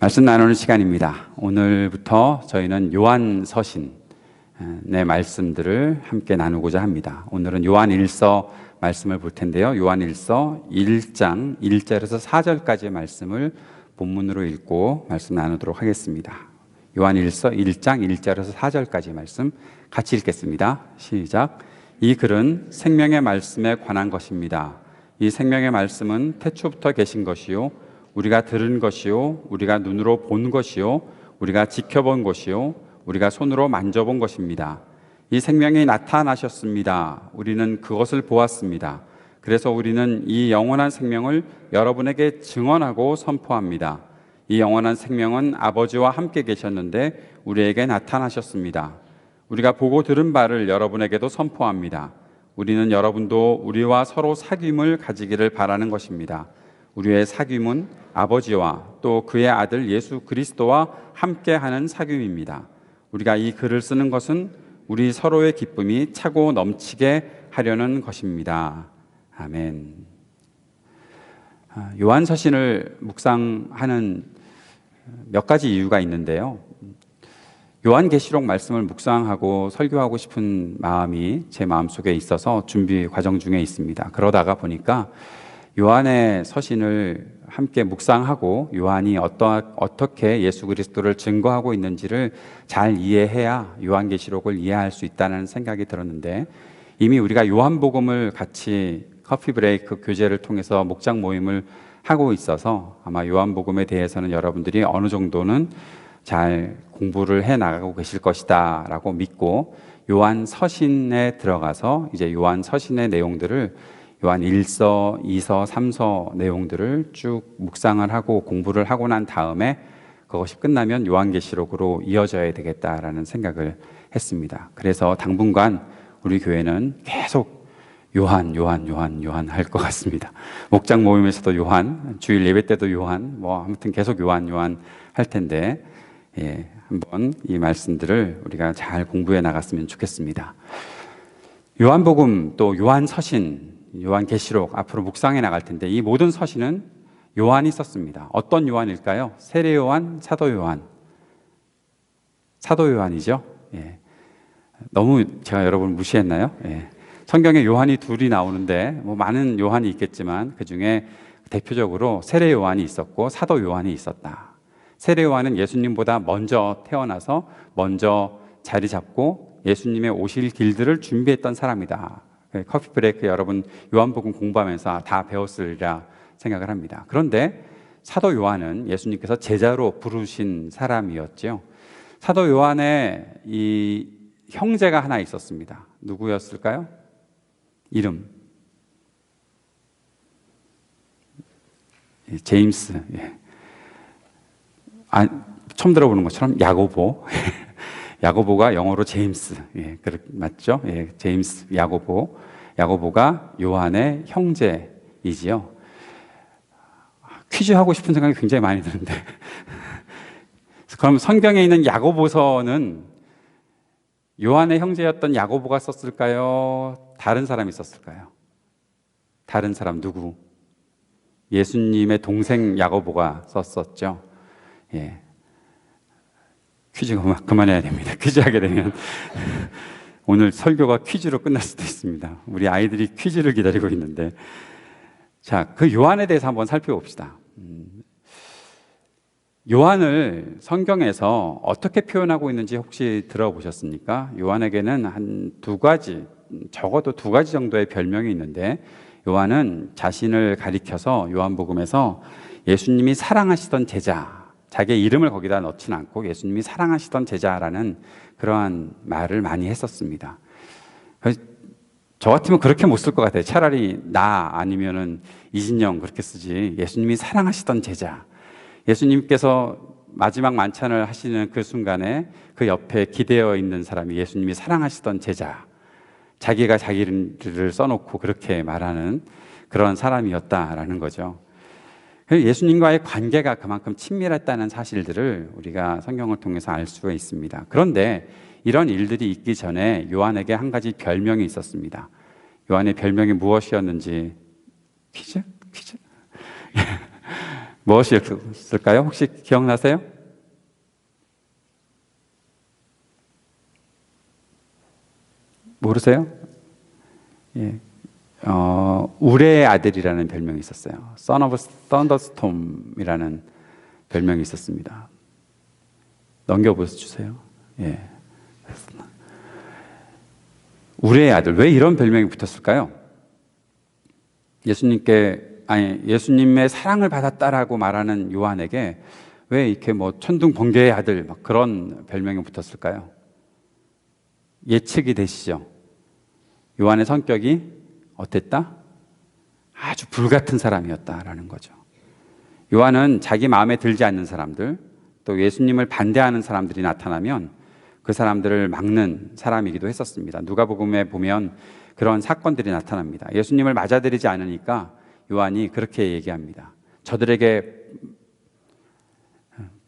말씀 나누는 시간입니다. 오늘부터 저희는 요한서신의 말씀들을 함께 나누고자 합니다. 오늘은 요한일서 말씀을 볼 텐데요. 요한일서 1장 1절에서 4절까지의 말씀을 본문으로 읽고 말씀 나누도록 하겠습니다. 요한일서 1장 1절에서 4절까지의 말씀 같이 읽겠습니다. 시작. 이 글은 생명의 말씀에 관한 것입니다. 이 생명의 말씀은 태초부터 계신 것이요 우리가 들은 것이요 우리가 눈으로 본 것이요 우리가 지켜본 것이요 우리가 손으로 만져본 것입니다. 이 생명이 나타나셨습니다. 우리는 그것을 보았습니다. 그래서 우리는 이 영원한 생명을 여러분에게 증언하고 선포합니다. 이 영원한 생명은 아버지와 함께 계셨는데 우리에게 나타나셨습니다. 우리가 보고 들은 바를 여러분에게도 선포합니다. 우리는 여러분도 우리와 서로 사귐을 가지기를 바라는 것입니다. 우리의 사귐은 아버지와 또 그의 아들 예수 그리스도와 함께하는 사귐입니다. 우리가 이 글을 쓰는 것은 우리 서로의 기쁨이 차고 넘치게 하려는 것입니다. 아멘. 요한서신을 묵상하는 몇 가지 이유가 있는데요. 요한계시록 말씀을 묵상하고 설교하고 싶은 마음이 제 마음속에 있어서 준비 과정 중에 있습니다. 그러다가 보니까 요한의 서신을 함께 묵상하고 요한이 어떻게 예수 그리스도를 증거하고 있는지를 잘 이해해야 요한계시록을 이해할 수 있다는 생각이 들었는데, 이미 우리가 요한복음을 같이 커피 브레이크 교제를 통해서 목장 모임을 하고 있어서 아마 요한복음에 대해서는 여러분들이 어느 정도는 잘 공부를 해 나가고 계실 것이다 라고 믿고, 요한 서신에 들어가서 이제 요한 서신의 내용들을 요한 1서, 2서, 3서 내용들을 쭉 묵상을 하고 공부를 하고 난 다음에 그것이 끝나면 요한계시록으로 이어져야 되겠다라는 생각을 했습니다. 그래서 당분간 우리 교회는 계속 요한 할 것 같습니다. 목장 모임에서도 요한, 주일 예배 때도 요한, 아무튼 계속 요한 할 텐데, 한번 이 말씀들을 우리가 잘 공부해 나갔으면 좋겠습니다. 요한복음 또 요한서신, 요한계시록 앞으로 묵상해 나갈 텐데, 이 모든 서신은 요한이 썼습니다. 어떤 요한일까요? 세례 요한, 사도 요한. 사도 요한이죠. 너무 제가 여러분 무시했나요? 성경에 요한이 둘이 나오는데 많은 요한이 있겠지만 그 중에 대표적으로 세례 요한이 있었고 사도 요한이 있었다. 세례 요한은 예수님보다 먼저 태어나서 먼저 자리 잡고 예수님의 오실 길들을 준비했던 사람이다. 커피 브레이크 여러분 요한복음 공부하면서 다 배웠으리라 생각을 합니다. 그런데 사도 요한은 예수님께서 제자로 부르신 사람이었죠. 사도 요한의 이 형제가 하나 있었습니다. 누구였을까요? 이름 제임스. 처음 들어보는 것처럼 야고보. 야고보가 영어로 제임스. 맞죠? 제임스 야고보. 야고보가 요한의 형제이지요. 퀴즈 하고 싶은 생각이 굉장히 많이 드는데. 그럼 성경에 있는 야고보서는 요한의 형제였던 야고보가 썼을까요? 다른 사람이 썼을까요? 다른 사람 누구? 예수님의 동생 야고보가 썼었죠. 퀴즈 그만해야 됩니다. 퀴즈 하게 되면 오늘 설교가 퀴즈로 끝날 수도 있습니다. 우리 아이들이 퀴즈를 기다리고 있는데, 자, 그 요한에 대해서 한번 살펴봅시다. 요한을 성경에서 어떻게 표현하고 있는지 혹시 들어보셨습니까? 요한에게는 한 두 가지, 적어도 두 가지 정도의 별명이 있는데, 요한은 자신을 가리켜서 요한복음에서 예수님이 사랑하시던 제자, 자기의 이름을 거기다 넣지는 않고 예수님이 사랑하시던 제자라는 그러한 말을 많이 했었습니다. 저 같으면 그렇게 못 쓸 것 같아요. 차라리 나 아니면은 이진영 그렇게 쓰지. 예수님이 사랑하시던 제자. 예수님께서 마지막 만찬을 하시는 그 순간에 그 옆에 기대어 있는 사람이 예수님이 사랑하시던 제자. 자기가 자기를 써놓고 그렇게 말하는 그런 사람이었다라는 거죠. 예수님과의 관계가 그만큼 친밀했다는 사실들을 우리가 성경을 통해서 알 수가 있습니다. 그런데 이런 일들이 있기 전에 요한에게 한 가지 별명이 있었습니다. 요한의 별명이 무엇이었는지 퀴즈? 무엇이었을까요? 혹시 기억나세요? 모르세요? 예. 우레의 아들이라는 별명이 있었어요. Son of Thunderstorm이라는 별명이 있었습니다. 넘겨보세요. 예. 우레의 아들. 왜 이런 별명이 붙었을까요? 예수님의 사랑을 받았다라고 말하는 요한에게 왜 이렇게 뭐 천둥 번개의 아들 막 그런 별명이 붙었을까요? 예측이 되시죠? 요한의 성격이 어땠다? 아주 불같은 사람이었다라는 거죠. 요한은 자기 마음에 들지 않는 사람들, 또 예수님을 반대하는 사람들이 나타나면 그 사람들을 막는 사람이기도 했었습니다. 누가복음에 보면 그런 사건들이 나타납니다. 예수님을 맞아들이지 않으니까 요한이 그렇게 얘기합니다. 저들에게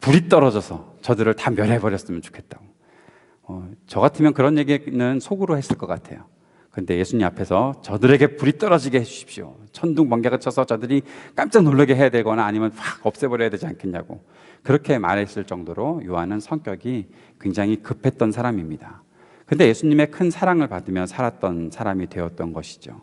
불이 떨어져서 저들을 다 멸해버렸으면 좋겠다고. 저 같으면 그런 얘기는 속으로 했을 것 같아요. 근데 예수님 앞에서 저들에게 불이 떨어지게 해주십시오. 천둥 번개가 쳐서 저들이 깜짝 놀라게 해야 되거나 아니면 확 없애버려야 되지 않겠냐고 그렇게 말했을 정도로 요한은 성격이 굉장히 급했던 사람입니다. 근데 예수님의 큰 사랑을 받으며 살았던 사람이 되었던 것이죠.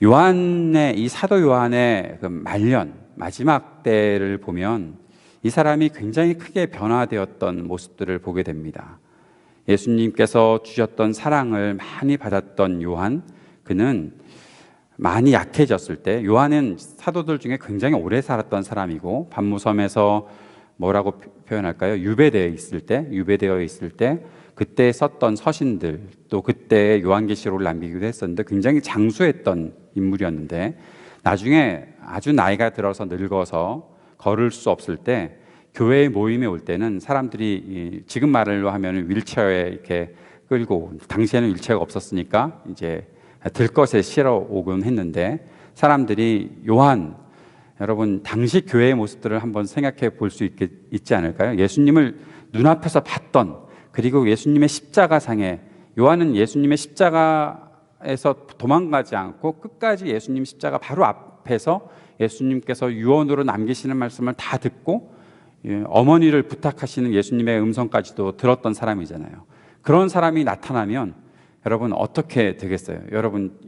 이 사도 요한의 그 말년 마지막 때를 보면 이 사람이 굉장히 크게 변화되었던 모습들을 보게 됩니다. 예수님께서 주셨던 사랑을 많이 받았던 요한, 그는 많이 약해졌을 때, 요한은 사도들 중에 굉장히 오래 살았던 사람이고 반무섬에서 뭐라고 표현할까요? 유배되어 있을 때 그때 썼던 서신들, 또 그때 요한계시록을 남기기도 했었는데 굉장히 장수했던 인물이었는데 나중에 아주 나이가 들어서 늙어서 걸을 수 없을 때 교회 모임에 올 때는 사람들이 지금 말로 하면 윌체어에 이렇게 끌고, 당시에는 윌체어가 없었으니까 이제 들것에 실어 오곤 했는데 사람들이 요한, 여러분 당시 교회의 모습들을 한번 생각해 볼 수 있지 않을까요? 예수님을 눈앞에서 봤던, 그리고 예수님의 십자가상에, 요한은 예수님의 십자가에서 도망가지 않고 끝까지 예수님 십자가 바로 앞에서 예수님께서 유언으로 남기시는 말씀을 다 듣고 어머니를 부탁하시는 예수님의 음성까지도 들었던 사람이잖아요. 그런 사람이 나타나면 여러분 어떻게 되겠어요? 여러분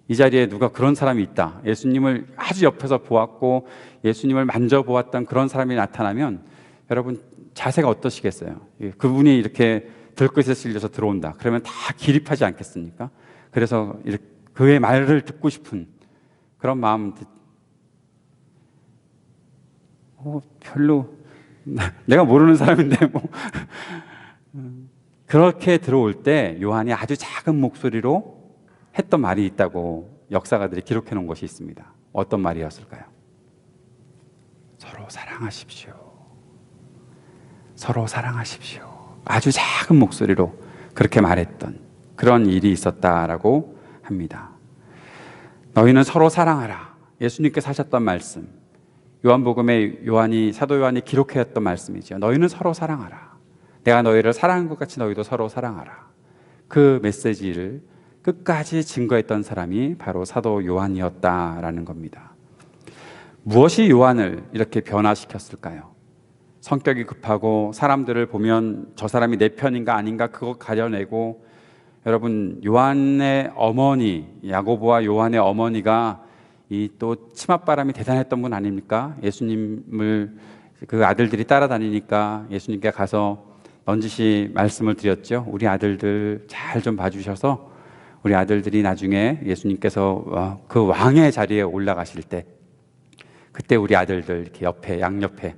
이 자리에 누가 그런 사람이 있다, 예수님을 아주 옆에서 보았고 예수님을 만져보았던 그런 사람이 나타나면 여러분 자세가 어떠시겠어요? 그분이 이렇게 들것에 실려서 들어온다 그러면 다 기립하지 않겠습니까? 그래서 그의 말을 듣고 싶은 그런 마음, 별로 내가 모르는 사람인데 뭐 그렇게 들어올 때 요한이 아주 작은 목소리로 했던 말이 있다고 역사가들이 기록해 놓은 것이 있습니다. 어떤 말이었을까요? 서로 사랑하십시오. 서로 사랑하십시오. 아주 작은 목소리로 그렇게 말했던 그런 일이 있었다라고 합니다. 너희는 서로 사랑하라. 예수님께서 하셨던 말씀, 요한복음에 사도 요한이 기록했던 말씀이죠. 너희는 서로 사랑하라. 내가 너희를 사랑한 것 같이 너희도 서로 사랑하라. 그 메시지를 끝까지 증거했던 사람이 바로 사도 요한이었다라는 겁니다. 무엇이 요한을 이렇게 변화시켰을까요? 성격이 급하고 사람들을 보면 저 사람이 내 편인가 아닌가 그거 가려내고, 여러분 요한의 어머니, 야고보와 요한의 어머니가 이 또 치맛바람이 대단했던 분 아닙니까? 예수님을 그 아들들이 따라다니니까 예수님께 가서 넌지시 말씀을 드렸죠. 우리 아들들 잘 좀 봐주셔서 우리 아들들이 나중에 예수님께서 그 왕의 자리에 올라가실 때 그때 우리 아들들 이렇게 옆에 양옆에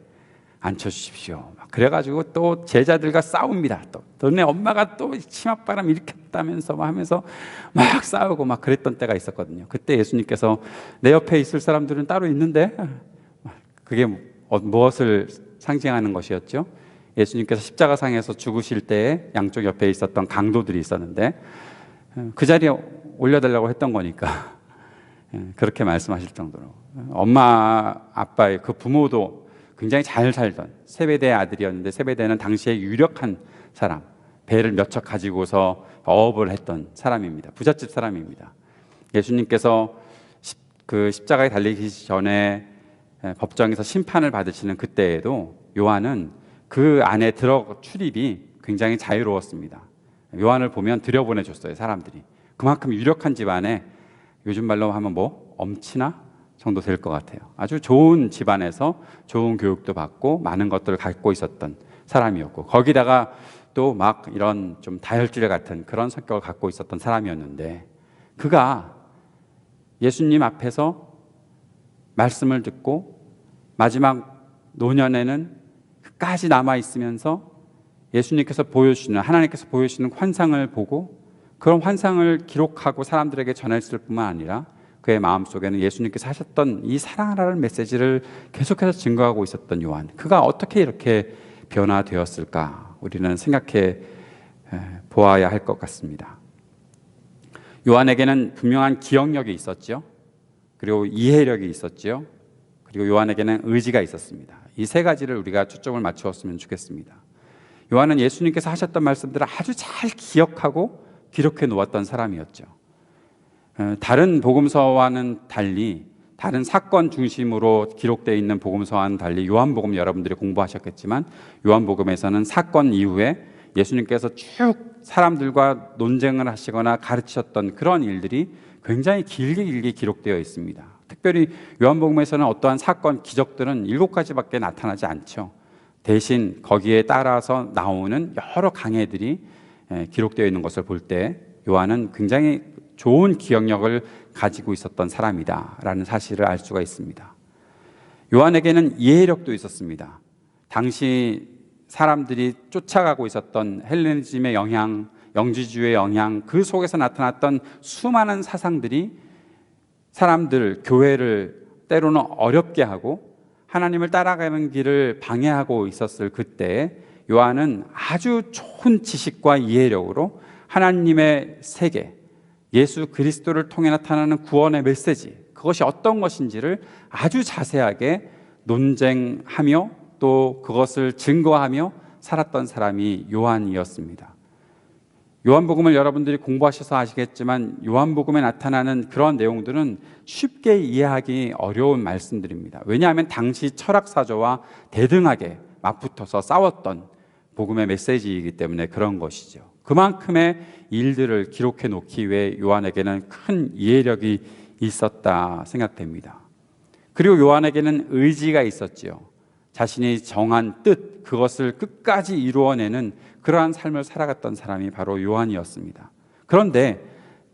앉혀주십시오. 그래가지고 또 제자들과 싸웁니다. 또 너네 엄마가 또 치맛바람 일으켰다면서 하면서 막 싸우고 막 그랬던 때가 있었거든요. 그때 예수님께서 내 옆에 있을 사람들은 따로 있는데, 그게 무엇을 상징하는 것이었죠? 예수님께서 십자가상에서 죽으실 때에 양쪽 옆에 있었던 강도들이 있었는데 그 자리에 올려달라고 했던 거니까 그렇게 말씀하실 정도로, 엄마 아빠의 그 부모도 굉장히 잘 살던 세베대의 아들이었는데, 세베대는 당시에 유력한 사람, 배를 몇 척 가지고서 어업을 했던 사람입니다. 부잣집 사람입니다. 예수님께서 그 십자가에 달리기 전에 법정에서 심판을 받으시는 그때에도 요한은 그 안에 출입이 굉장히 자유로웠습니다. 요한을 보면 들여보내줬어요, 사람들이. 그만큼 유력한 집안에, 요즘 말로 하면 엄친아 정도 될 것 같아요. 아주 좋은 집안에서 좋은 교육도 받고 많은 것들을 갖고 있었던 사람이었고, 거기다가 또 막 이런 좀 다혈질 같은 그런 성격을 갖고 있었던 사람이었는데, 그가 예수님 앞에서 말씀을 듣고 마지막 노년에는 끝까지 남아 있으면서 예수님께서 보여주시는, 하나님께서 보여주시는 환상을 보고 그런 환상을 기록하고 사람들에게 전했을 뿐만 아니라 그의 마음속에는 예수님께서 하셨던 이 사랑하라는 메시지를 계속해서 증거하고 있었던 요한, 그가 어떻게 이렇게 변화되었을까 우리는 생각해 보아야 할 것 같습니다. 요한에게는 분명한 기억력이 있었죠. 그리고 이해력이 있었죠. 그리고 요한에게는 의지가 있었습니다. 이 세 가지를 우리가 초점을 맞추었으면 좋겠습니다. 요한은 예수님께서 하셨던 말씀들을 아주 잘 기억하고 기록해 놓았던 사람이었죠. 다른 복음서와는 달리, 다른 사건 중심으로 기록되어 있는 복음서와는 달리 요한복음 여러분들이 공부하셨겠지만, 요한복음에서는 사건 이후에 예수님께서 쭉 사람들과 논쟁을 하시거나 가르치셨던 그런 일들이 굉장히 길게 기록되어 있습니다. 특별히 요한복음에서는 어떠한 사건, 기적들은 7가지밖에 나타나지 않죠. 대신 거기에 따라서 나오는 여러 강해들이 기록되어 있는 것을 볼 때 요한은 굉장히 좋은 기억력을 가지고 있었던 사람이다라는 사실을 알 수가 있습니다. 요한에게는 이해력도 있었습니다. 당시 사람들이 쫓아가고 있었던 헬레니즘의 영향, 영지주의의 영향, 그 속에서 나타났던 수많은 사상들이 사람들, 교회를 때로는 어렵게 하고 하나님을 따라가는 길을 방해하고 있었을 그때에 요한은 아주 좋은 지식과 이해력으로 하나님의 세계, 예수 그리스도를 통해 나타나는 구원의 메시지, 그것이 어떤 것인지를 아주 자세하게 논쟁하며 또 그것을 증거하며 살았던 사람이 요한이었습니다. 요한복음을 여러분들이 공부하셔서 아시겠지만 요한복음에 나타나는 그런 내용들은 쉽게 이해하기 어려운 말씀들입니다. 왜냐하면 당시 철학사조와 대등하게 맞붙어서 싸웠던 복음의 메시지이기 때문에 그런 것이죠. 그만큼의 일들을 기록해 놓기 위해 요한에게는 큰 이해력이 있었다 생각됩니다. 그리고 요한에게는 의지가 있었지요. 자신이 정한 뜻, 그것을 끝까지 이루어내는 그러한 삶을 살아갔던 사람이 바로 요한이었습니다. 그런데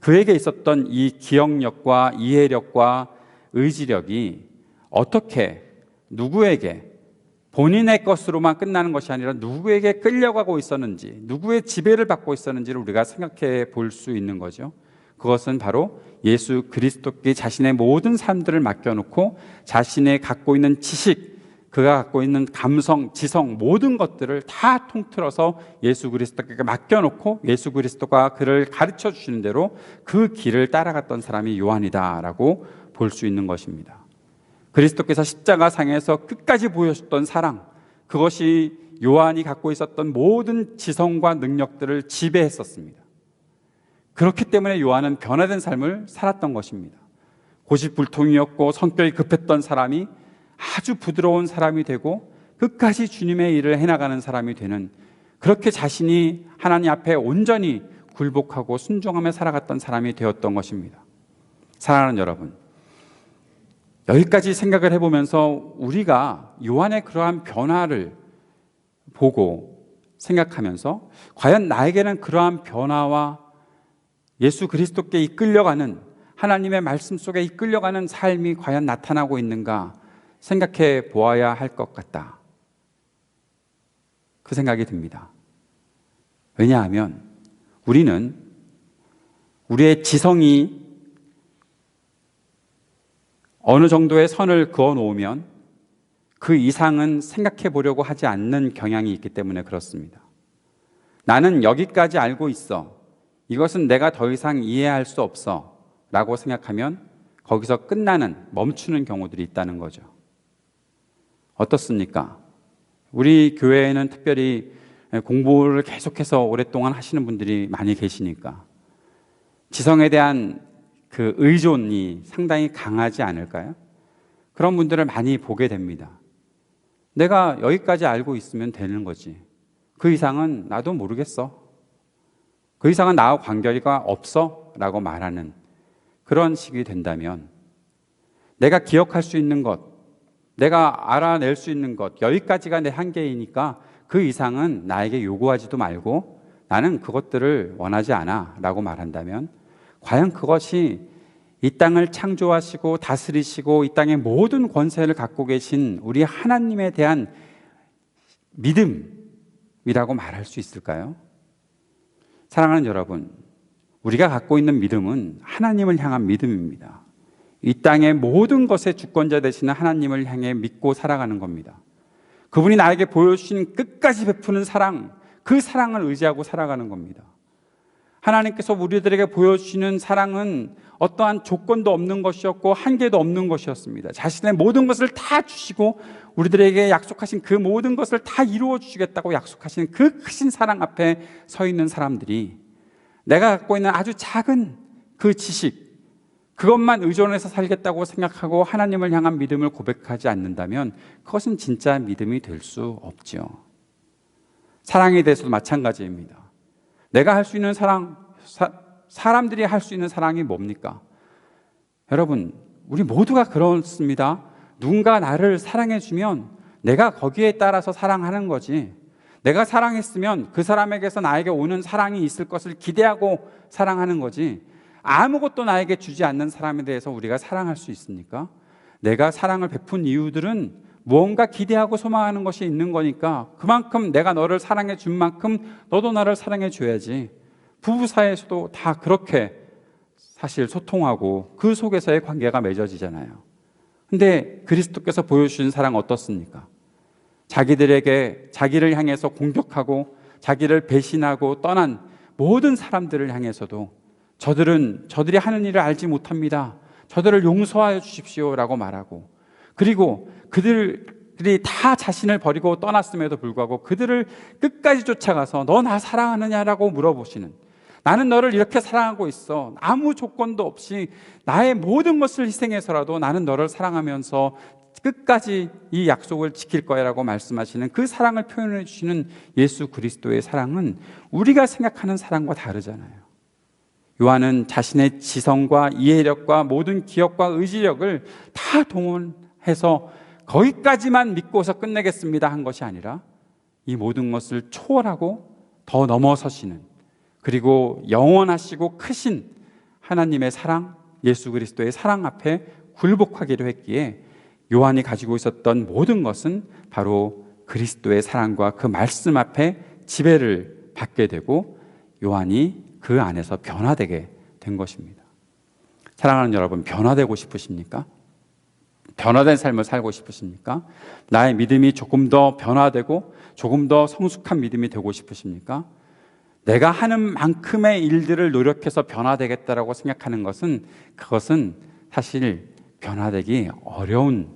그에게 있었던 이 기억력과 이해력과 의지력이 어떻게 누구에게 본인의 것으로만 끝나는 것이 아니라 누구에게 끌려가고 있었는지, 누구의 지배를 받고 있었는지를 우리가 생각해 볼 수 있는 거죠. 그것은 바로 예수 그리스도께 자신의 모든 삶들을 맡겨놓고 자신의 갖고 있는 지식, 그가 갖고 있는 감성, 지성, 모든 것들을 다 통틀어서 예수 그리스도께 맡겨놓고 예수 그리스도가 그를 가르쳐 주시는 대로 그 길을 따라갔던 사람이 요한이다라고 볼 수 있는 것입니다. 그리스도께서 십자가상에서 끝까지 보여줬던 사랑, 그것이 요한이 갖고 있었던 모든 지성과 능력들을 지배했었습니다. 그렇기 때문에 요한은 변화된 삶을 살았던 것입니다. 고집불통이었고 성격이 급했던 사람이 아주 부드러운 사람이 되고 끝까지 주님의 일을 해나가는 사람이 되는, 그렇게 자신이 하나님 앞에 온전히 굴복하고 순종하며 살아갔던 사람이 되었던 것입니다. 사랑하는 여러분, 여기까지 생각을 해보면서 우리가 요한의 그러한 변화를 보고 생각하면서 과연 나에게는 그러한 변화와 예수 그리스도께 이끌려가는, 하나님의 말씀 속에 이끌려가는 삶이 과연 나타나고 있는가 생각해 보아야 할 것 같다, 그 생각이 듭니다. 왜냐하면 우리는 우리의 지성이 어느 정도의 선을 그어 놓으면 그 이상은 생각해 보려고 하지 않는 경향이 있기 때문에 그렇습니다. 나는 여기까지 알고 있어, 이것은 내가 더 이상 이해할 수 없어 라고 생각하면 거기서 끝나는, 멈추는 경우들이 있다는 거죠. 어떻습니까? 우리 교회에는 특별히 공부를 계속해서 오랫동안 하시는 분들이 많이 계시니까 지성에 대한 그 의존이 상당히 강하지 않을까요? 그런 분들을 많이 보게 됩니다. 내가 여기까지 알고 있으면 되는 거지. 그 이상은 나도 모르겠어. 그 이상은 나와 관계가 없어 라고 말하는 그런 식이 된다면, 내가 기억할 수 있는 것, 내가 알아낼 수 있는 것, 여기까지가 내 한계이니까 그 이상은 나에게 요구하지도 말고 나는 그것들을 원하지 않아 라고 말한다면, 과연 그것이 이 땅을 창조하시고 다스리시고 이 땅의 모든 권세를 갖고 계신 우리 하나님에 대한 믿음이라고 말할 수 있을까요? 사랑하는 여러분, 우리가 갖고 있는 믿음은 하나님을 향한 믿음입니다. 이 땅의 모든 것의 주권자 되시는 하나님을 향해 믿고 살아가는 겁니다. 그분이 나에게 보여주신 끝까지 베푸는 사랑, 그 사랑을 의지하고 살아가는 겁니다. 하나님께서 우리들에게 보여주시는 사랑은 어떠한 조건도 없는 것이었고 한계도 없는 것이었습니다. 자신의 모든 것을 다 주시고 우리들에게 약속하신 그 모든 것을 다 이루어 주시겠다고 약속하신 그 크신 사랑 앞에 서 있는 사람들이, 내가 갖고 있는 아주 작은 그 지식, 그것만 의존해서 살겠다고 생각하고 하나님을 향한 믿음을 고백하지 않는다면 그것은 진짜 믿음이 될 수 없죠. 사랑에 대해서도 마찬가지입니다. 내가 할 수 있는 사랑, 사람들이 할 수 있는 사랑이 뭡니까? 여러분, 우리 모두가 그렇습니다. 누군가 나를 사랑해주면 내가 거기에 따라서 사랑하는 거지, 내가 사랑했으면 그 사람에게서 나에게 오는 사랑이 있을 것을 기대하고 사랑하는 거지, 아무것도 나에게 주지 않는 사람에 대해서 우리가 사랑할 수 있습니까? 내가 사랑을 베푼 이유들은 무언가 기대하고 소망하는 것이 있는 거니까 그만큼 내가 너를 사랑해 준 만큼 너도 나를 사랑해 줘야지. 부부 사이에서도 다 그렇게 사실 소통하고 그 속에서의 관계가 맺어지잖아요. 근데 그리스도께서 보여주신 사랑 어떻습니까? 자기들에게, 자기를 향해서 공격하고 자기를 배신하고 떠난 모든 사람들을 향해서도 저들이 하는 일을 알지 못합니다. 저들을 용서하여 주십시오 라고 말하고, 그리고 그들이 다 자신을 버리고 떠났음에도 불구하고 그들을 끝까지 쫓아가서 너 나 사랑하느냐라고 물어보시는, 나는 너를 이렇게 사랑하고 있어, 아무 조건도 없이 나의 모든 것을 희생해서라도 나는 너를 사랑하면서 끝까지 이 약속을 지킬 거야 라고 말씀하시는 그 사랑을 표현해 주시는 예수 그리스도의 사랑은 우리가 생각하는 사랑과 다르잖아요. 요한은 자신의 지성과 이해력과 모든 기억과 의지력을 다 동원해서 거기까지만 믿고서 끝내겠습니다 한 것이 아니라 이 모든 것을 초월하고 더 넘어서시는, 그리고 영원하시고 크신 하나님의 사랑, 예수 그리스도의 사랑 앞에 굴복하기로 했기에 요한이 가지고 있었던 모든 것은 바로 그리스도의 사랑과 그 말씀 앞에 지배를 받게 되고 요한이 그 안에서 변화되게 된 것입니다. 사랑하는 여러분, 변화되고 싶으십니까? 변화된 삶을 살고 싶으십니까? 나의 믿음이 조금 더 변화되고 조금 더 성숙한 믿음이 되고 싶으십니까? 내가 하는 만큼의 일들을 노력해서 변화되겠다라고 생각하는 것은, 그것은 사실 변화되기 어려운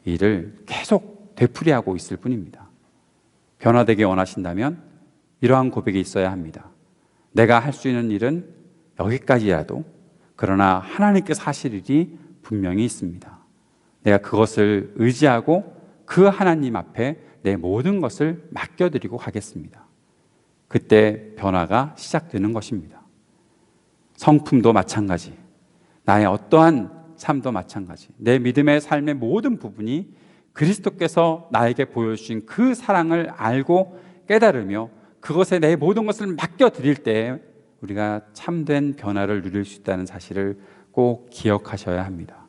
일을 계속 되풀이하고 있을 뿐입니다. 변화되기 원하신다면 이러한 고백이 있어야 합니다. 내가 할 수 있는 일은 여기까지라도, 그러나 하나님께서 하실 일이 분명히 있습니다. 내가 그것을 의지하고 그 하나님 앞에 내 모든 것을 맡겨드리고 가겠습니다. 그때 변화가 시작되는 것입니다. 성품도 마찬가지, 나의 어떠한 삶도 마찬가지, 내 믿음의 삶의 모든 부분이 그리스도께서 나에게 보여주신 그 사랑을 알고 깨달으며 그것에 내 모든 것을 맡겨드릴 때 우리가 참된 변화를 누릴 수 있다는 사실을 꼭 기억하셔야 합니다.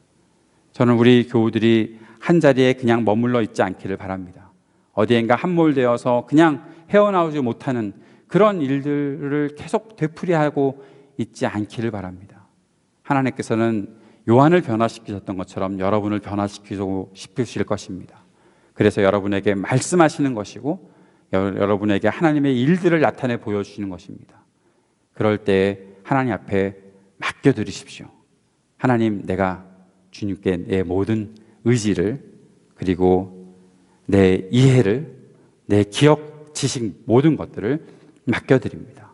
저는 우리 교우들이 한 자리에 그냥 머물러 있지 않기를 바랍니다. 어디엔가 함몰되어서 그냥 헤어나오지 못하는 그런 일들을 계속 되풀이하고 있지 않기를 바랍니다. 하나님께서는 요한을 변화시키셨던 것처럼 여러분을 변화시키고 싶으실 것입니다. 그래서 여러분에게 말씀하시는 것이고 여러분에게 하나님의 일들을 나타내 보여주시는 것입니다. 그럴 때 하나님 앞에 맡겨드리십시오. 하나님, 내가 주님께 내 모든 의지를, 그리고 내 이해를, 내 기억, 지식 모든 것들을 맡겨드립니다.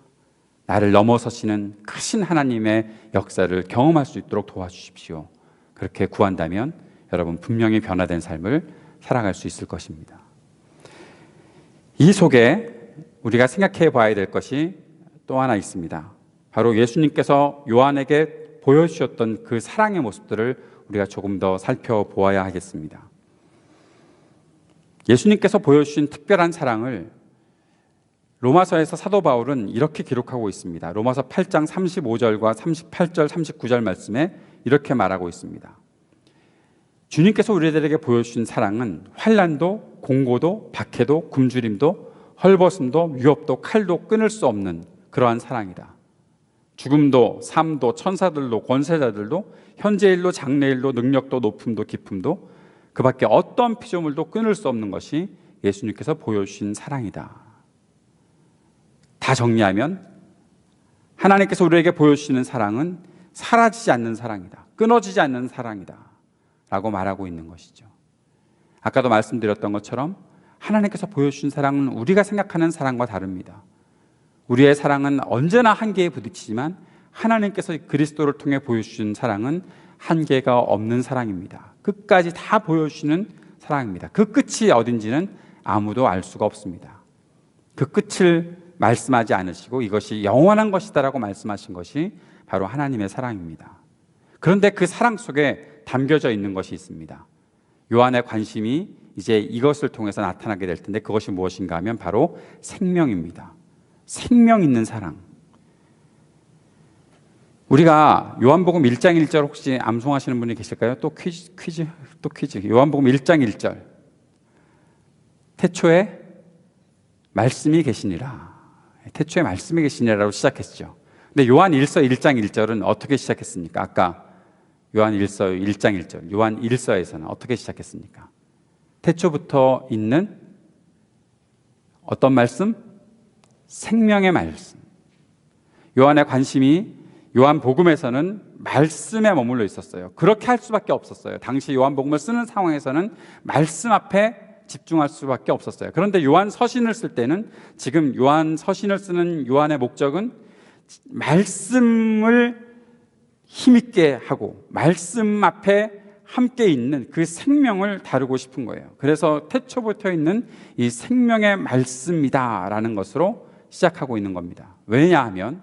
나를 넘어서시는 크신 하나님의 역사를 경험할 수 있도록 도와주십시오. 그렇게 구한다면 여러분 분명히 변화된 삶을 살아갈 수 있을 것입니다. 이 속에 우리가 생각해 봐야 될 것이 또 하나 있습니다. 바로 예수님께서 요한에게 보여주셨던 그 사랑의 모습들을 우리가 조금 더 살펴보아야 하겠습니다. 예수님께서 보여주신 특별한 사랑을 로마서에서 사도 바울은 이렇게 기록하고 있습니다. 로마서 8장 35절과 38절, 39절 말씀에 이렇게 말하고 있습니다. 주님께서 우리들에게 보여주신 사랑은 환난도, 공고도, 박해도, 굶주림도, 헐벗음도, 위협도, 칼도 끊을 수 없는 그러한 사랑이다. 죽음도, 삶도, 천사들도, 권세자들도, 현재일도, 장래일도, 능력도, 높음도, 깊음도, 그 밖에 어떤 피조물도 끊을 수 없는 것이 예수님께서 보여주신 사랑이다. 다 정리하면 하나님께서 우리에게 보여주시는 사랑은 사라지지 않는 사랑이다. 끊어지지 않는 사랑이다. 라고 말하고 있는 것이죠. 아까도 말씀드렸던 것처럼 하나님께서 보여주신 사랑은 우리가 생각하는 사랑과 다릅니다. 우리의 사랑은 언제나 한계에 부딪히지만 하나님께서 그리스도를 통해 보여주신 사랑은 한계가 없는 사랑입니다. 끝까지 다 보여주시는 사랑입니다. 그 끝이 어딘지는 아무도 알 수가 없습니다. 그 끝을 말씀하지 않으시고 이것이 영원한 것이다라고 말씀하신 것이 바로 하나님의 사랑입니다. 그런데 그 사랑 속에 담겨져 있는 것이 있습니다. 요한의 관심이 이제 이것을 통해서 나타나게 될 텐데 그것이 무엇인가 하면 바로 생명입니다. 생명 있는 사랑. 우리가 요한복음 1장 1절 혹시 암송하시는 분이 계실까요? 또 퀴즈. 요한복음 1장 1절. 태초에 말씀이 계시니라. 태초에 말씀이 계시니라로 시작했죠. 근데 요한 1서 1장 1절은 어떻게 시작했습니까? 아까 요한 1서 1장 1절, 요한 1서에서는 어떻게 시작했습니까? 태초부터 있는 어떤 말씀? 생명의 말씀. 요한의 관심이 요한복음에서는 말씀에 머물러 있었어요. 그렇게 할 수밖에 없었어요. 당시 요한복음을 쓰는 상황에서는 말씀 앞에 집중할 수밖에 없었어요. 그런데 요한 서신을 쓸 때는 지금 요한 서신을 쓰는 요한의 목적은 말씀을 힘있게 하고 말씀 앞에 함께 있는 그 생명을 다루고 싶은 거예요. 그래서 태초부터 있는 이 생명의 말씀이다라는 것으로 시작하고 있는 겁니다. 왜냐하면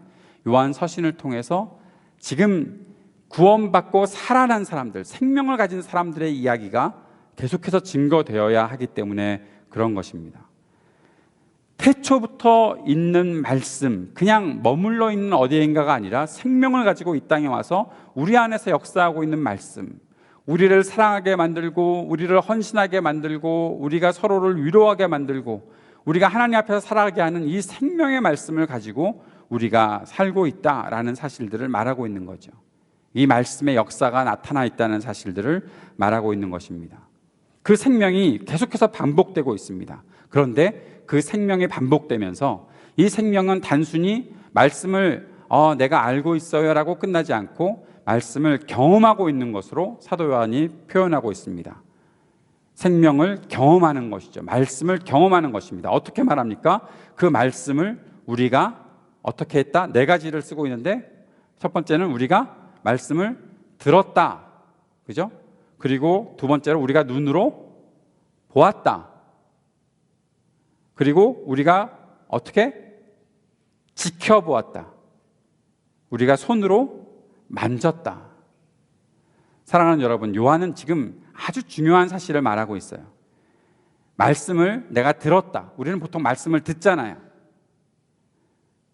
요한 서신을 통해서 지금 구원받고 살아난 사람들, 생명을 가진 사람들의 이야기가 계속해서 증거되어야 하기 때문에 그런 것입니다. 태초부터 있는 말씀, 그냥 머물러 있는 어디인가가 아니라 생명을 가지고 이 땅에 와서 우리 안에서 역사하고 있는 말씀, 우리를 사랑하게 만들고 우리를 헌신하게 만들고 우리가 서로를 위로하게 만들고 우리가 하나님 앞에서 살아가게 하는 이 생명의 말씀을 가지고 우리가 살고 있다라는 사실들을 말하고 있는 거죠. 이 말씀의 역사가 나타나 있다는 사실들을 말하고 있는 것입니다. 그 생명이 계속해서 반복되고 있습니다. 그런데 그 생명이 반복되면서 이 생명은 단순히 말씀을 내가 알고 있어요 라고 끝나지 않고 말씀을 경험하고 있는 것으로 사도 요한이 표현하고 있습니다. 생명을 경험하는 것이죠. 말씀을 경험하는 것입니다. 어떻게 말합니까? 그 말씀을 우리가 어떻게 했다? 네 가지를 쓰고 있는데 첫 번째는 우리가 말씀을 들었다. 그죠? 그리고 두 번째로 우리가 눈으로 보았다. 그리고 우리가 어떻게? 지켜보았다. 우리가 손으로 만졌다. 사랑하는 여러분, 요한은 지금 아주 중요한 사실을 말하고 있어요. 말씀을 내가 들었다. 우리는 보통 말씀을 듣잖아요.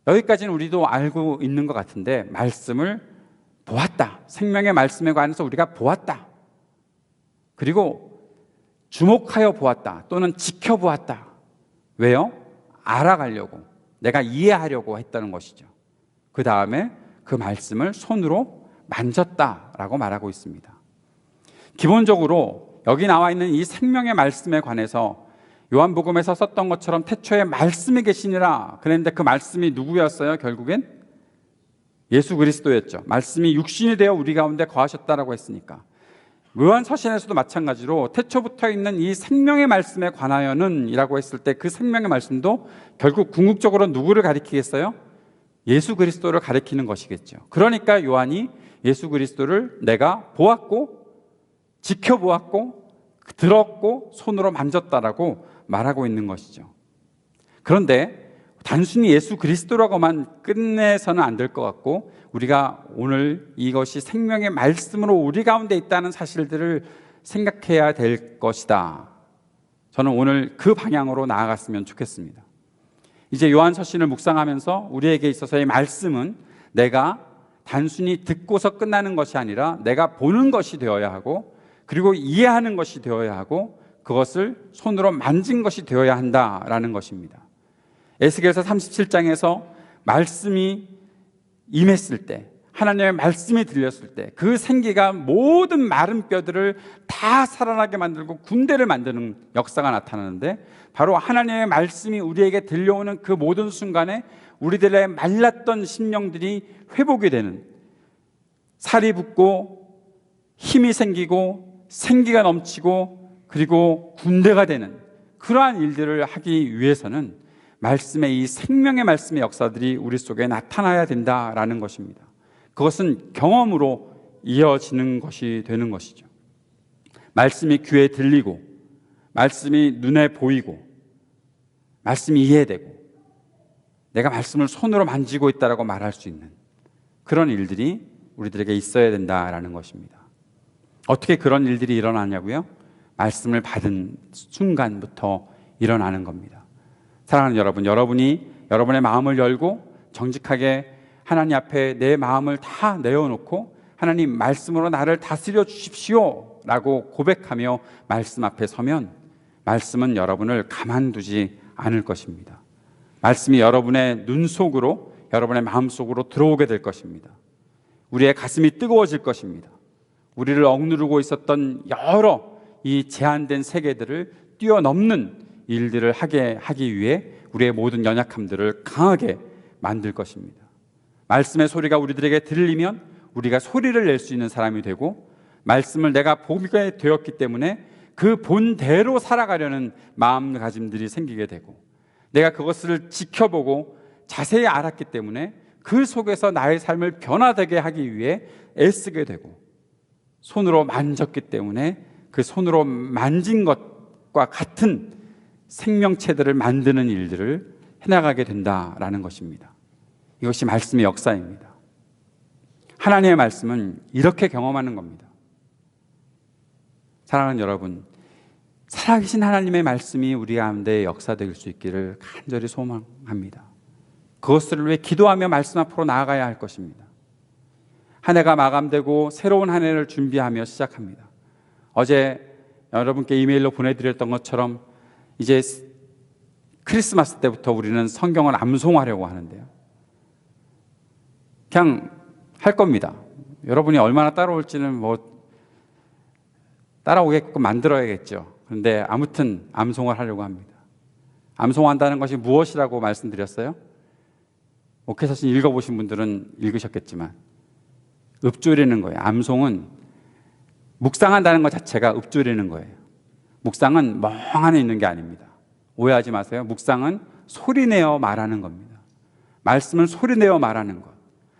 여기까지는 우리도 알고 있는 것 같은데 말씀을 보았다. 생명의 말씀에 관해서 우리가 보았다. 그리고 주목하여 보았다. 또는 지켜보았다. 왜요? 알아가려고, 내가 이해하려고 했다는 것이죠. 그 다음에 그 말씀을 손으로 만졌다라고 말하고 있습니다. 기본적으로 여기 나와 있는 이 생명의 말씀에 관해서 요한복음에서 썼던 것처럼 태초에 말씀이 계시니라 그랬는데 그 말씀이 누구였어요? 결국엔 예수 그리스도였죠. 말씀이 육신이 되어 우리 가운데 거하셨다라고 했으니까. 요한서신에서도 마찬가지로 태초부터 있는 이 생명의 말씀에 관하여는 이라고 했을 때 그 생명의 말씀도 결국 궁극적으로 누구를 가리키겠어요? 예수 그리스도를 가리키는 것이겠죠. 그러니까 요한이 예수 그리스도를 내가 보았고 지켜보았고 들었고 손으로 만졌다라고 말하고 있는 것이죠. 그런데 단순히 예수 그리스도라고만 끝내서는 안 될 것 같고, 우리가 오늘 이것이 생명의 말씀으로 우리 가운데 있다는 사실들을 생각해야 될 것이다. 저는 오늘 그 방향으로 나아갔으면 좋겠습니다. 이제 요한서신을 묵상하면서 우리에게 있어서의 말씀은 내가 단순히 듣고서 끝나는 것이 아니라 내가 보는 것이 되어야 하고, 그리고 이해하는 것이 되어야 하고, 그것을 손으로 만진 것이 되어야 한다라는 것입니다. 에스겔서 37장에서 말씀이 임했을 때, 하나님의 말씀이 들렸을 때 그 생기가 모든 마른 뼈들을 다 살아나게 만들고 군대를 만드는 역사가 나타나는데, 바로 하나님의 말씀이 우리에게 들려오는 그 모든 순간에 우리들의 말랐던 심령들이 회복이 되는, 살이 붙고 힘이 생기고 생기가 넘치고 그리고 군대가 되는 그러한 일들을 하기 위해서는 말씀의 이 생명의 말씀의 역사들이 우리 속에 나타나야 된다라는 것입니다. 그것은 경험으로 이어지는 것이 되는 것이죠. 말씀이 귀에 들리고, 말씀이 눈에 보이고, 말씀이 이해되고, 내가 말씀을 손으로 만지고 있다라고 말할 수 있는 그런 일들이 우리들에게 있어야 된다라는 것입니다. 어떻게 그런 일들이 일어나냐고요? 말씀을 받은 순간부터 일어나는 겁니다. 사랑하는 여러분, 여러분이 여러분의 마음을 열고 정직하게 하나님 앞에 내 마음을 다 내어놓고 하나님 말씀으로 나를 다스려 주십시오 라고 고백하며 말씀 앞에 서면 말씀은 여러분을 가만두지 않을 것입니다. 말씀이 여러분의 눈 속으로, 여러분의 마음 속으로 들어오게 될 것입니다. 우리의 가슴이 뜨거워질 것입니다. 우리를 억누르고 있었던 여러 이 제한된 세계들을 뛰어넘는 일들을 하기 위해 우리의 모든 연약함들을 강하게 만들 것입니다. 말씀의 소리가 우리들에게 들리면 우리가 소리를 낼 수 있는 사람이 되고, 말씀을 내가 보게 되었기 때문에 그 본대로 살아가려는 마음가짐들이 생기게 되고, 내가 그것을 지켜보고 자세히 알았기 때문에 그 속에서 나의 삶을 변화되게 하기 위해 애쓰게 되고, 손으로 만졌기 때문에 그 손으로 만진 것과 같은 생명체들을 만드는 일들을 해나가게 된다라는 것입니다. 이것이 말씀의 역사입니다. 하나님의 말씀은 이렇게 경험하는 겁니다. 사랑하는 여러분, 살아계신 하나님의 말씀이 우리 가운데 역사될 수 있기를 간절히 소망합니다. 그것을 위해 기도하며 말씀 앞으로 나아가야 할 것입니다. 한 해가 마감되고 새로운 한 해를 준비하며 시작합니다. 어제 여러분께 이메일로 보내드렸던 것처럼 이제 크리스마스 때부터 우리는 성경을 암송하려고 하는데요. 그냥 할 겁니다. 여러분이 얼마나 따라올지는 따라오게끔 만들어야겠죠. 그런데 아무튼 암송을 하려고 합니다. 암송한다는 것이 무엇이라고 말씀드렸어요? 목회서신 읽어보신 분들은 읽으셨겠지만 읊조리는 거예요. 암송은 묵상한다는 것 자체가 읊조리는 거예요. 묵상은 멍하니 있는 게 아닙니다. 오해하지 마세요. 묵상은 소리내어 말하는 겁니다. 말씀을 소리내어 말하는 것.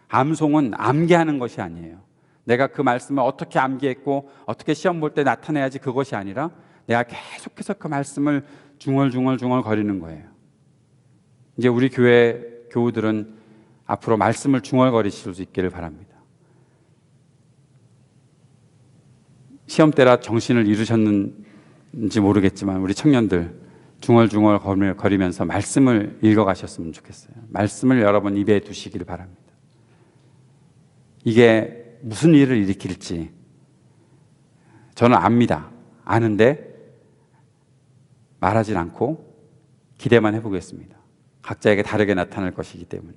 암송은 암기하는 것이 아니에요. 내가 그 말씀을 어떻게 암기했고 어떻게 시험 볼 때 나타내야지, 그것이 아니라 내가 계속해서 그 말씀을 중얼중얼 거리는 거예요. 이제 우리 교회 교우들은 앞으로 말씀을 중얼거리실 수 있기를 바랍니다. 시험 때라 정신을 잃으셨는지 모르겠지만 우리 청년들 중얼중얼 거리면서 말씀을 읽어가셨으면 좋겠어요. 말씀을 여러분 입에 두시기를 바랍니다. 이게 무슨 일을 일으킬지 저는 압니다. 아는데 말하진 않고 기대만 해보겠습니다. 각자에게 다르게 나타날 것이기 때문에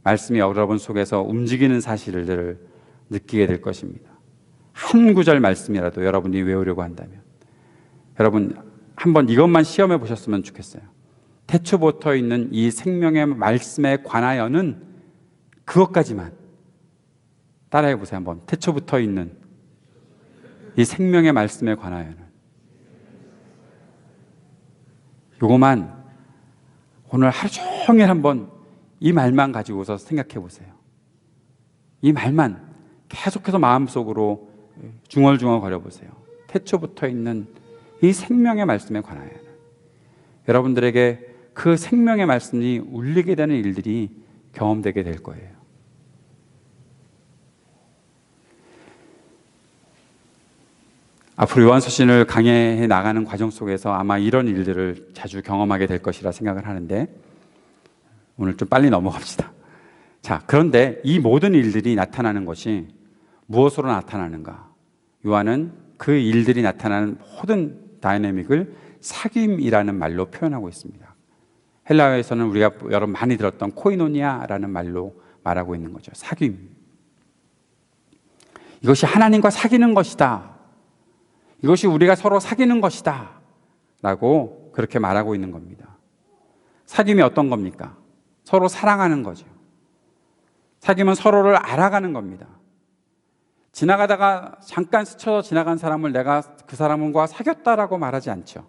말씀이 여러분 속에서 움직이는 사실을 느끼게 될 것입니다. 한 구절 말씀이라도 여러분이 외우려고 한다면 여러분 한번 이것만 시험해 보셨으면 좋겠어요. 태초부터 있는 이 생명의 말씀에 관하여는 그것까지만 따라해 보세요. 한번 태초부터 있는 이 생명의 말씀에 관하여는 요거만 오늘 하루 종일 한번 이 말만 가지고서 생각해 보세요. 이 말만 계속해서 마음속으로 중얼중얼 거려보세요. 태초부터 있는 이 생명의 말씀에 관하여 여러분들에게 그 생명의 말씀이 울리게 되는 일들이 경험되게 될 거예요. 앞으로 요한서신을 강해해 나가는 과정 속에서 아마 이런 일들을 자주 경험하게 될 것이라 생각을 하는데 오늘 좀 빨리 넘어갑시다. 자, 그런데 이 모든 일들이 나타나는 것이 무엇으로 나타나는가? 요한은 그 일들이 나타나는 모든 다이내믹을 사귐이라는 말로 표현하고 있습니다. 헬라어에서는 우리가 여러분 많이 들었던 코이노니아라는 말로 말하고 있는 거죠. 사귐. 이것이 하나님과 사귀는 것이다. 이것이 우리가 서로 사귀는 것이다. 라고 그렇게 말하고 있는 겁니다. 사귐이 어떤 겁니까? 서로 사랑하는 거죠. 사귐은 서로를 알아가는 겁니다. 지나가다가 잠깐 스쳐 지나간 사람을 내가 그 사람과 사귀었다라고 말하지 않죠.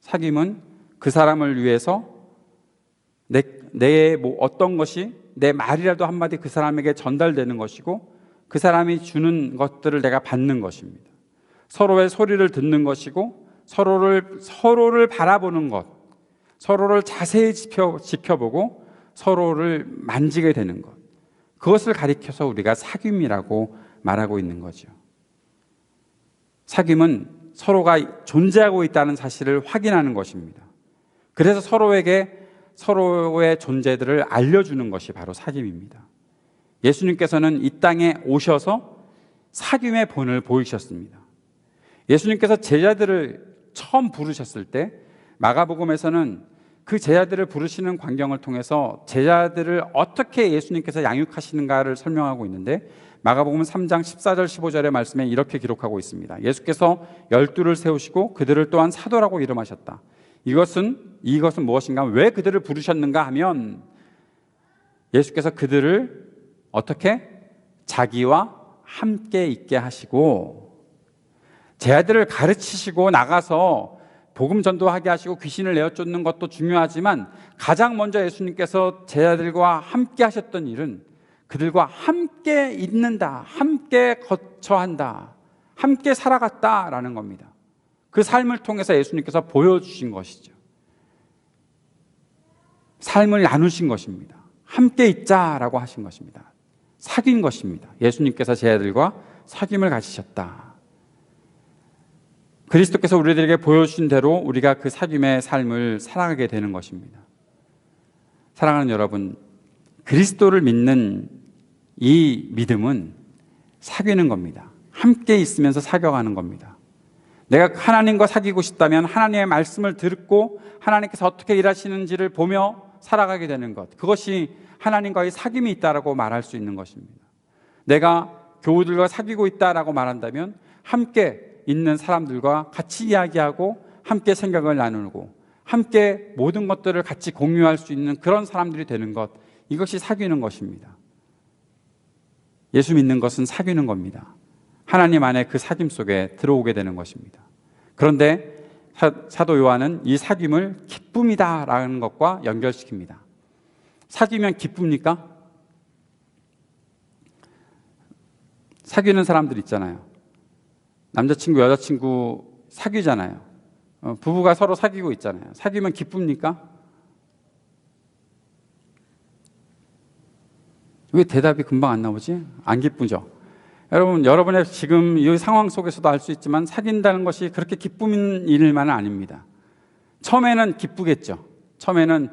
사귐은 그 사람을 위해서 내 어떤 것이 내 말이라도 한마디 그 사람에게 전달되는 것이고 그 사람이 주는 것들을 내가 받는 것입니다. 서로의 소리를 듣는 것이고 서로를 바라보는 것, 서로를 자세히 지켜보고 서로를 만지게 되는 것, 그것을 가리켜서 우리가 사귐이라고 말하고 있는 거죠. 사귐은 서로가 존재하고 있다는 사실을 확인하는 것입니다. 그래서 서로에게 서로의 존재들을 알려주는 것이 바로 사귐입니다. 예수님께서는 이 땅에 오셔서 사귐의 본을 보이셨습니다. 예수님께서 제자들을 처음 부르셨을 때 마가복음에서는 그 제자들을 부르시는 광경을 통해서 제자들을 어떻게 예수님께서 양육하시는가를 설명하고 있는데 마가복음 3장 14절 15절의 말씀에 이렇게 기록하고 있습니다. 예수께서 12를 세우시고 그들을 또한 사도라고 이름하셨다. 이것은 무엇인가? 왜 그들을 부르셨는가 하면 예수께서 그들을 어떻게? 자기와 함께 있게 하시고 제자들을 가르치시고 나가서 복음 전도하게 하시고 귀신을 내어 쫓는 것도 중요하지만 가장 먼저 예수님께서 제자들과 함께 하셨던 일은 그들과 함께 있는다, 함께 거처한다, 함께 살아갔다라는 겁니다. 그 삶을 통해서 예수님께서 보여주신 것이죠. 삶을 나누신 것입니다. 함께 있자라고 하신 것입니다. 사귄 것입니다. 예수님께서 제자들과 사귐을 가지셨다. 그리스도께서 우리들에게 보여주신 대로 우리가 그 사귐의 삶을 살아가게 되는 것입니다. 사랑하는 여러분, 그리스도를 믿는 이 믿음은 사귀는 겁니다. 함께 있으면서 사귀어가는 겁니다. 내가 하나님과 사귀고 싶다면 하나님의 말씀을 듣고 하나님께서 어떻게 일하시는지를 보며 살아가게 되는 것, 그것이 하나님과의 사귐이 있다라고 말할 수 있는 것입니다. 내가 교우들과 사귀고 있다라고 말한다면 함께 있는 사람들과 같이 이야기하고 함께 생각을 나누고 함께 모든 것들을 같이 공유할 수 있는 그런 사람들이 되는 것, 이것이 사귀는 것입니다. 예수 믿는 것은 사귀는 겁니다. 하나님 안에 그 사귐 속에 들어오게 되는 것입니다. 그런데 사도 요한은 이 사귐을 기쁨이다라는 것과 연결시킵니다. 사귀면 기쁩니까? 사귀는 사람들 있잖아요. 남자친구, 여자친구 사귀잖아요. 부부가 서로 사귀고 있잖아요. 사귀면 기쁩니까? 왜 대답이 금방 안 나오지? 안 기쁘죠? 여러분, 여러분의 지금 이 상황 속에서도 알 수 있지만 사귄다는 것이 그렇게 기쁜 일만은 아닙니다. 처음에는 기쁘겠죠. 처음에는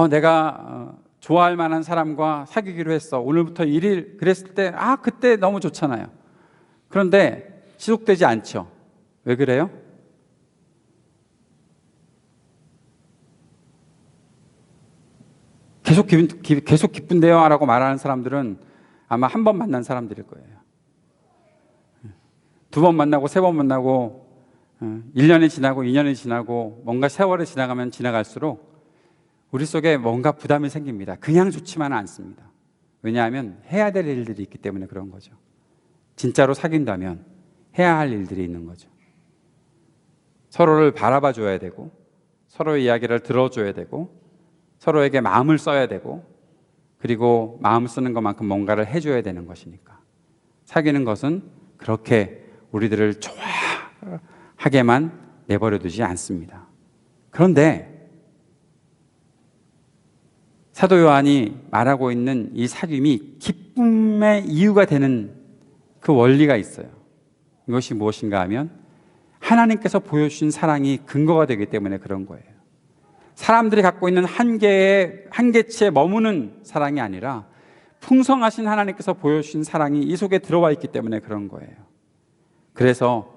내가 좋아할 만한 사람과 사귀기로 했어. 오늘부터 1일 그랬을 때 그때 너무 좋잖아요. 그런데 지속되지 않죠. 왜 그래요? 계속 기쁜데요 라고 말하는 사람들은 아마 한 번 만난 사람들일 거예요. 2번 만나고 3번 만나고 1년이 지나고 2년이 지나고 뭔가 세월이 지나가면 지나갈수록 우리 속에 뭔가 부담이 생깁니다. 그냥 좋지만은 않습니다. 왜냐하면 해야 될 일들이 있기 때문에 그런 거죠. 진짜로 사귄다면 해야 할 일들이 있는 거죠. 서로를 바라봐 줘야 되고 서로의 이야기를 들어줘야 되고 서로에게 마음을 써야 되고 그리고 마음 쓰는 것만큼 뭔가를 해줘야 되는 것이니까 사귀는 것은 그렇게 우리들을 좋아하게만 내버려 두지 않습니다. 그런데 사도 요한이 말하고 있는 이 사귐이 기쁨의 이유가 되는 그 원리가 있어요. 이것이 무엇인가 하면 하나님께서 보여주신 사랑이 근거가 되기 때문에 그런 거예요. 사람들이 갖고 있는 한계치에 머무는 사랑이 아니라 풍성하신 하나님께서 보여주신 사랑이 이 속에 들어와 있기 때문에 그런 거예요. 그래서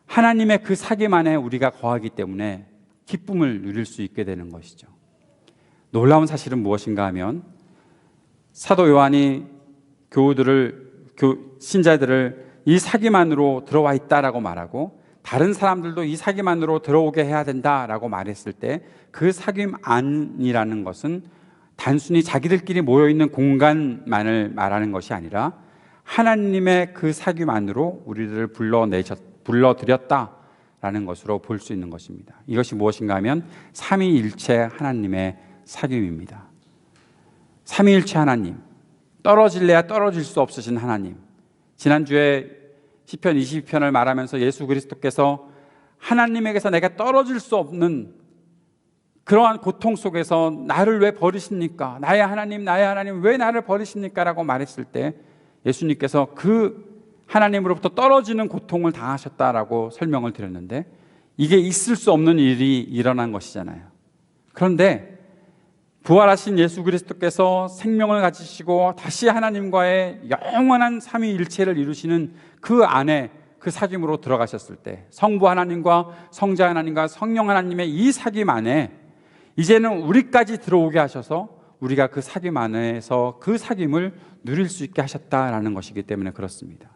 하나님의 그 사귐 안에 우리가 거하기 때문에 기쁨을 누릴 수 있게 되는 것이죠. 놀라운 사실은 무엇인가 하면 사도 요한이 신자들을 이 사귐 안으로 들어와 있다라고 말하고 다른 사람들도 이 사귐 안으로 들어오게 해야 된다라고 말했을 때 그 사귐 안이라는 것은 단순히 자기들끼리 모여있는 공간만을 말하는 것이 아니라 하나님의 그 사귐 안으로 우리들을 불러들였다라는 것으로 볼 수 있는 것입니다. 이것이 무엇인가 하면 삼위일체 하나님의 사귐입니다. 삼위일체 하나님, 떨어질래야 떨어질 수 없으신 하나님. 지난주에 시편 22편을 말하면서 예수 그리스도께서 하나님에게서 내가 떨어질 수 없는 그러한 고통 속에서 나를 왜 버리십니까? 나의 하나님 왜 나를 버리십니까? 라고 말했을 때 예수님께서 그 하나님으로부터 떨어지는 고통을 당하셨다라고 설명을 드렸는데 이게 있을 수 없는 일이 일어난 것이잖아요. 그런데 부활하신 예수 그리스도께서 생명을 가지시고 다시 하나님과의 영원한 삼위일체를 이루시는 그 안에 그 사귐으로 들어가셨을 때 성부 하나님과 성자 하나님과 성령 하나님의 이 사귐 안에 이제는 우리까지 들어오게 하셔서 우리가 그 사귐 안에서 그 사귐을 누릴 수 있게 하셨다라는 것이기 때문에 그렇습니다.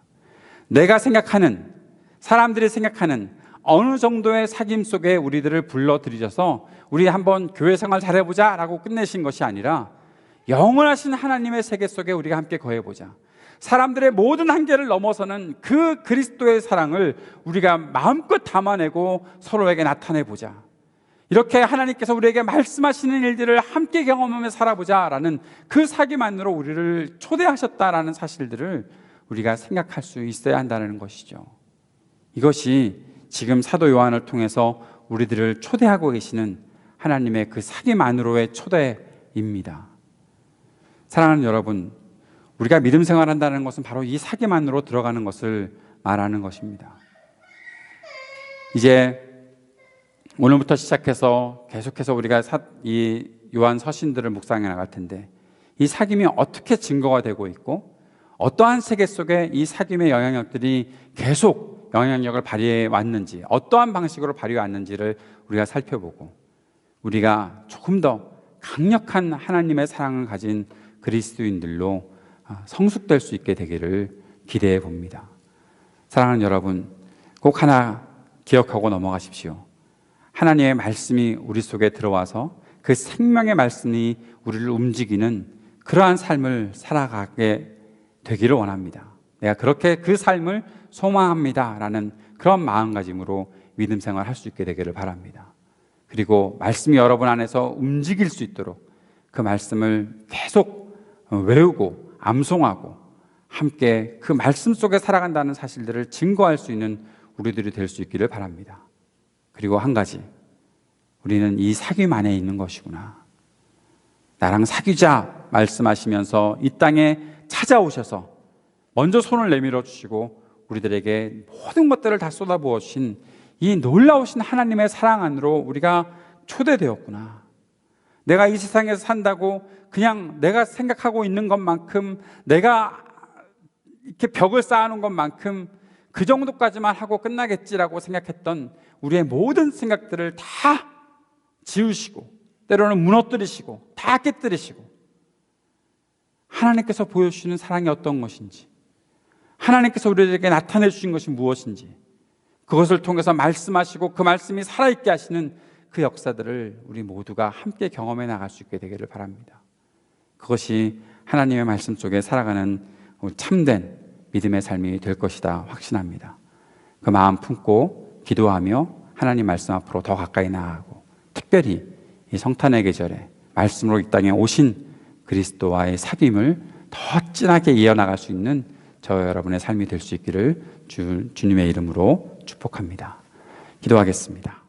내가 생각하는, 사람들이 생각하는 어느 정도의 사귐 속에 우리들을 불러들이셔서 우리 한번 교회 생활 잘해보자 라고 끝내신 것이 아니라 영원하신 하나님의 세계 속에 우리가 함께 거해보자, 사람들의 모든 한계를 넘어서는 그 그리스도의 사랑을 우리가 마음껏 담아내고 서로에게 나타내보자, 이렇게 하나님께서 우리에게 말씀하시는 일들을 함께 경험하며 살아보자라는 그 사귐만으로 우리를 초대하셨다라는 사실들을 우리가 생각할 수 있어야 한다는 것이죠. 이것이 지금 사도 요한을 통해서 우리들을 초대하고 계시는 하나님의 그 사귐 안으로의 초대입니다. 사랑하는 여러분, 우리가 믿음 생활한다는 것은 바로 이 사귐 안으로 들어가는 것을 말하는 것입니다. 이제 오늘부터 시작해서 계속해서 우리가 이 요한 서신들을 묵상해 나갈 텐데 이 사귐이 어떻게 증거가 되고 있고 어떠한 세계 속에 이 사귐의 영향력들이 계속 영향력을 발휘해 왔는지, 어떠한 방식으로 발휘해 왔는지를 우리가 살펴보고 우리가 조금 더 강력한 하나님의 사랑을 가진 그리스도인들로 성숙될 수 있게 되기를 기대해 봅니다. 사랑하는 여러분, 꼭 하나 기억하고 넘어가십시오. 하나님의 말씀이 우리 속에 들어와서 그 생명의 말씀이 우리를 움직이는 그러한 삶을 살아가게 되기를 원합니다. 내가 그렇게 그 삶을 소망합니다 라는 그런 마음가짐으로 믿음 생활을 할 수 있게 되기를 바랍니다. 그리고 말씀이 여러분 안에서 움직일 수 있도록 그 말씀을 계속 외우고 암송하고 함께 그 말씀 속에 살아간다는 사실들을 증거할 수 있는 우리들이 될 수 있기를 바랍니다. 그리고 한 가지, 우리는 이 사귐 안에 있는 것이구나. 나랑 사귀자 말씀하시면서 이 땅에 찾아오셔서 먼저 손을 내밀어 주시고 우리들에게 모든 것들을 다 쏟아부어 주신 이 놀라우신 하나님의 사랑 안으로 우리가 초대되었구나. 내가 이 세상에서 산다고 그냥 내가 생각하고 있는 것만큼, 내가 이렇게 벽을 쌓아놓은 것만큼 그 정도까지만 하고 끝나겠지라고 생각했던 우리의 모든 생각들을 다 지우시고 때로는 무너뜨리시고 다 깨뜨리시고 하나님께서 보여주시는 사랑이 어떤 것인지, 하나님께서 우리에게 나타내 주신 것이 무엇인지, 그것을 통해서 말씀하시고 그 말씀이 살아있게 하시는 그 역사들을 우리 모두가 함께 경험해 나갈 수 있게 되기를 바랍니다. 그것이 하나님의 말씀 속에 살아가는 참된 믿음의 삶이 될 것이다 확신합니다. 그 마음 품고 기도하며 하나님 말씀 앞으로 더 가까이 나아가고, 특별히 이 성탄의 계절에 말씀으로 이 땅에 오신 그리스도와의 사귐을 더 진하게 이어나갈 수 있는 저 여러분의 삶이 될 수 있기를 주님의 이름으로 축복합니다. 기도하겠습니다.